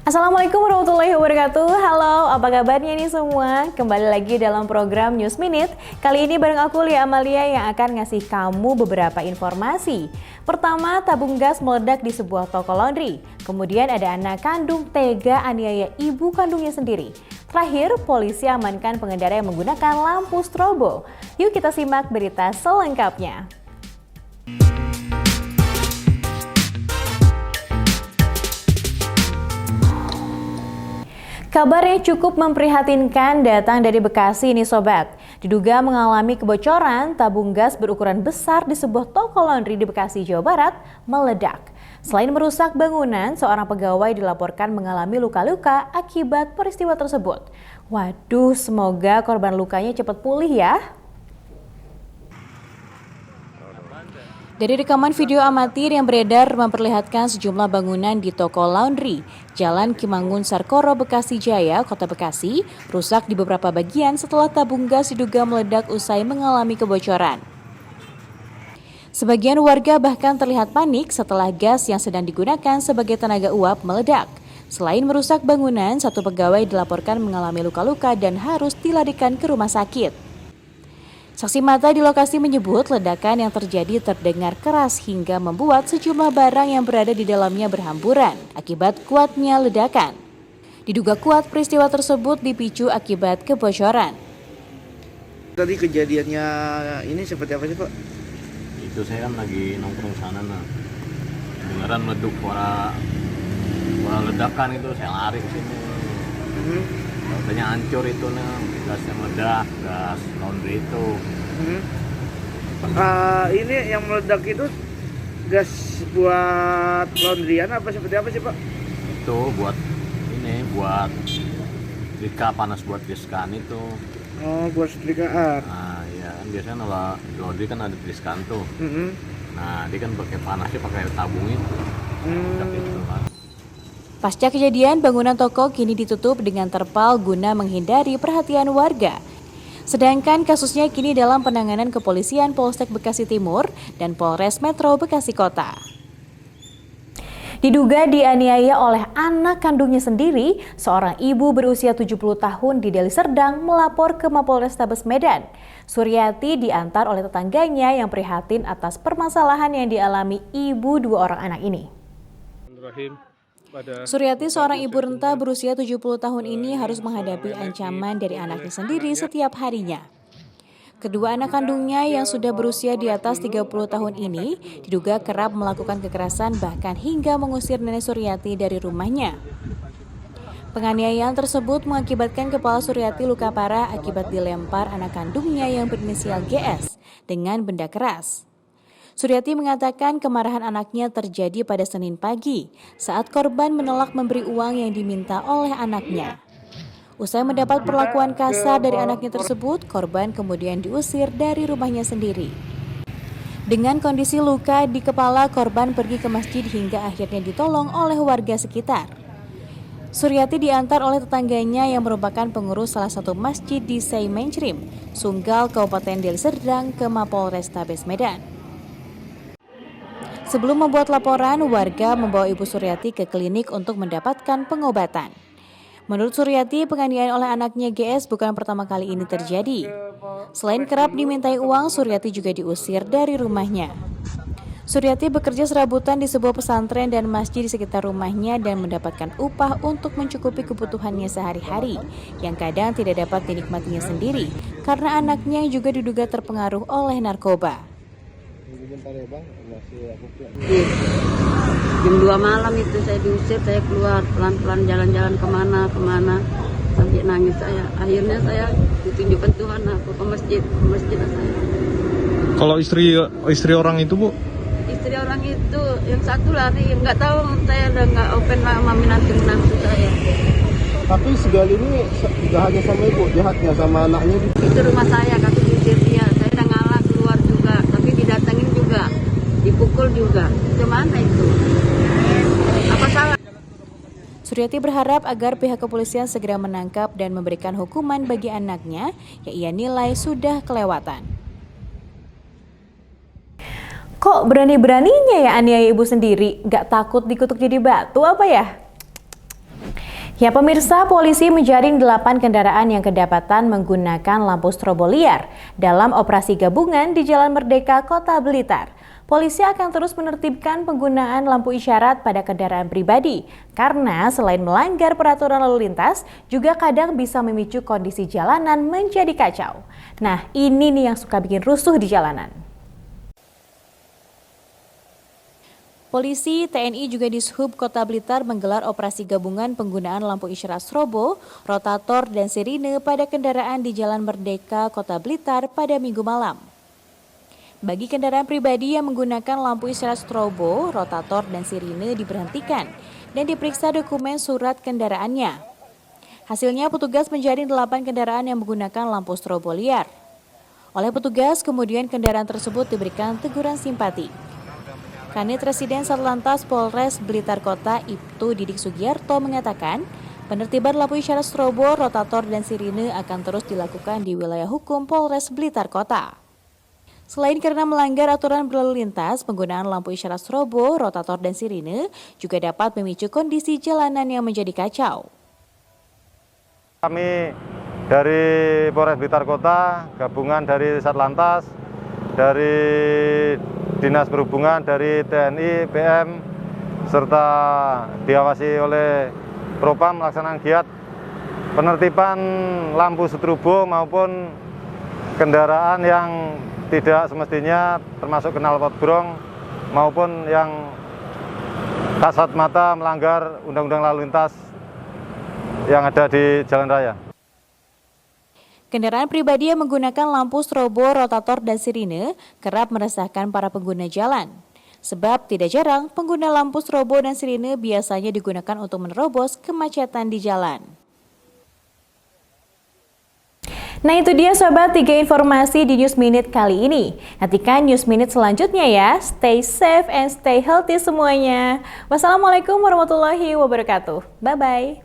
Assalamualaikum warahmatullahi wabarakatuh. Halo, apa kabarnya nih semua? Kembali lagi dalam program News Minute. Kali ini bareng aku Lia Amalia yang akan ngasih kamu beberapa informasi. Pertama, tabung gas meledak di sebuah toko laundry. Kemudian ada anak kandung tega aniaya ibu kandungnya sendiri. Terakhir, polisi amankan pengendara yang menggunakan lampu strobo. Yuk kita simak berita selengkapnya. Kabar yang cukup memprihatinkan datang dari Bekasi nih sobat. Diduga mengalami kebocoran, tabung gas berukuran besar di sebuah toko laundry di Bekasi, Jawa Barat meledak. Selain merusak bangunan, seorang pegawai dilaporkan mengalami luka-luka akibat peristiwa tersebut. Waduh, semoga korban lukanya cepat pulih ya. Dari rekaman video amatir yang beredar memperlihatkan sejumlah bangunan di toko laundry, Jalan Kimangun Sarkoro, Bekasi Jaya, Kota Bekasi, rusak di beberapa bagian setelah tabung gas diduga meledak usai mengalami kebocoran. Sebagian warga bahkan terlihat panik setelah gas yang sedang digunakan sebagai tenaga uap meledak. Selain merusak bangunan, satu pegawai dilaporkan mengalami luka-luka dan harus dilarikan ke rumah sakit. Saksi mata di lokasi menyebut ledakan yang terjadi terdengar keras hingga membuat sejumlah barang yang berada di dalamnya berhamburan akibat kuatnya ledakan. Diduga kuat peristiwa tersebut dipicu akibat kebocoran. Tadi kejadiannya ini seperti apa sih Pak? Itu saya kan lagi nongkrong sana nah. Beneran meleduk suara ledakan itu saya lari ke sini. Katanya hancur itu nih, gasnya meledak, gas laundry itu. Ini yang meledak itu gas buat laundryan apa seperti apa sih Pak? Itu buat setrika, panas buat diskan itu. Oh, buat setrikaan. Nah ya kan biasanya kalau laundry kan ada diskan tuh. Nah dia kan pakai panasnya pakai tabung itu. Meledak itu kan. Pasca kejadian, bangunan toko kini ditutup dengan terpal guna menghindari perhatian warga. Sedangkan kasusnya kini dalam penanganan kepolisian Polsek Bekasi Timur dan Polres Metro Bekasi Kota. Diduga dianiaya oleh anak kandungnya sendiri, seorang ibu berusia 70 tahun di Deli Serdang melapor ke Mapolrestabes Medan. Suryati diantar oleh tetangganya yang prihatin atas permasalahan yang dialami ibu dua orang anak ini. Suryati, seorang ibu renta berusia 70 tahun ini harus menghadapi ancaman dari anaknya sendiri setiap harinya. Kedua anak kandungnya yang sudah berusia di atas 30 tahun ini diduga kerap melakukan kekerasan bahkan hingga mengusir nenek Suryati dari rumahnya. Penganiayaan tersebut mengakibatkan kepala Suryati luka parah akibat dilempar anak kandungnya yang berinisial GS dengan benda keras. Suryati mengatakan kemarahan anaknya terjadi pada Senin pagi saat korban menolak memberi uang yang diminta oleh anaknya. Usai mendapat perlakuan kasar dari anaknya tersebut, korban kemudian diusir dari rumahnya sendiri. Dengan kondisi luka di kepala, korban pergi ke masjid hingga akhirnya ditolong oleh warga sekitar. Suryati diantar oleh tetangganya yang merupakan pengurus salah satu masjid di Seimencrim, Sunggal, Kabupaten Deli Serdang ke Mapolrestabes Medan. Sebelum membuat laporan, warga membawa Ibu Suryati ke klinik untuk mendapatkan pengobatan. Menurut Suryati, penganiayaan oleh anaknya GS bukan pertama kali ini terjadi. Selain kerap dimintai uang, Suryati juga diusir dari rumahnya. Suryati bekerja serabutan di sebuah pesantren dan masjid di sekitar rumahnya dan mendapatkan upah untuk mencukupi kebutuhannya sehari-hari, yang kadang tidak dapat dinikmatinya sendiri karena anaknya juga diduga terpengaruh oleh narkoba. Jam 2 malam itu saya diusir, saya keluar pelan-pelan jalan-jalan kemana sampai nangis saya. Akhirnya saya ditunjukkan Tuhan aku ke masjid saya. Kalau istri orang itu Bu? Istri orang itu yang satu lari, nggak tahu saya udah nggak open sama menantu saya. Tapi segala ini tidak hanya sama ibu, jahatnya sama anaknya. Itu rumah saya, kaki diusir dia. Saya udah ngalah keluar juga, tapi didatengin juga, dipukul juga. Gimana itu? Apa salah? Suryati berharap agar pihak kepolisian segera menangkap dan memberikan hukuman bagi anaknya yang ia nilai sudah kelewatan. Kok berani-beraninya ya aniaya ibu sendiri? Gak takut dikutuk jadi batu apa ya? Ya pemirsa, polisi menjaring 8 kendaraan yang kedapatan menggunakan lampu strobo liar dalam operasi gabungan di Jalan Merdeka, Kota Blitar. Polisi akan terus menertibkan penggunaan lampu isyarat pada kendaraan pribadi karena selain melanggar peraturan lalu lintas, juga kadang bisa memicu kondisi jalanan menjadi kacau. Nah, ini nih yang suka bikin rusuh di jalanan. Polisi, TNI juga di Dishub Kota Blitar menggelar operasi gabungan penggunaan lampu isyarat strobo, rotator, dan sirine pada kendaraan di Jalan Merdeka, Kota Blitar pada Minggu malam. Bagi kendaraan pribadi yang menggunakan lampu isyarat strobo, rotator, dan sirine diberhentikan dan diperiksa dokumen surat kendaraannya. Hasilnya petugas menjaring 8 kendaraan yang menggunakan lampu strobo liar. Oleh petugas, kemudian kendaraan tersebut diberikan teguran simpati. Kanit Residen Satlantas Polres Blitar Kota Ibtu Didik Sugiarto mengatakan, penertiban lampu isyarat strobo, rotator, dan sirine akan terus dilakukan di wilayah hukum Polres Blitar Kota. Selain karena melanggar aturan berlalu lintas, penggunaan lampu isyarat strobo, rotator, dan sirine juga dapat memicu kondisi jalanan yang menjadi kacau. Kami dari Polres Blitar Kota, gabungan dari Satlantas, dari Dinas Perhubungan, dari TNI, PM, serta diawasi oleh Propam melaksanakan giat penertiban lampu strobo maupun kendaraan yang tidak semestinya termasuk knalpot brong maupun yang kasat mata melanggar undang-undang lalu lintas yang ada di jalan raya. Kendaraan pribadi yang menggunakan lampu strobo, rotator, dan sirine kerap meresahkan para pengguna jalan. Sebab tidak jarang pengguna lampu strobo dan sirine biasanya digunakan untuk menerobos kemacetan di jalan. Nah itu dia sobat 3 informasi di News Minute kali ini. Nantikan News Minute selanjutnya ya. Stay safe and stay healthy semuanya. Wassalamualaikum warahmatullahi wabarakatuh. Bye-bye.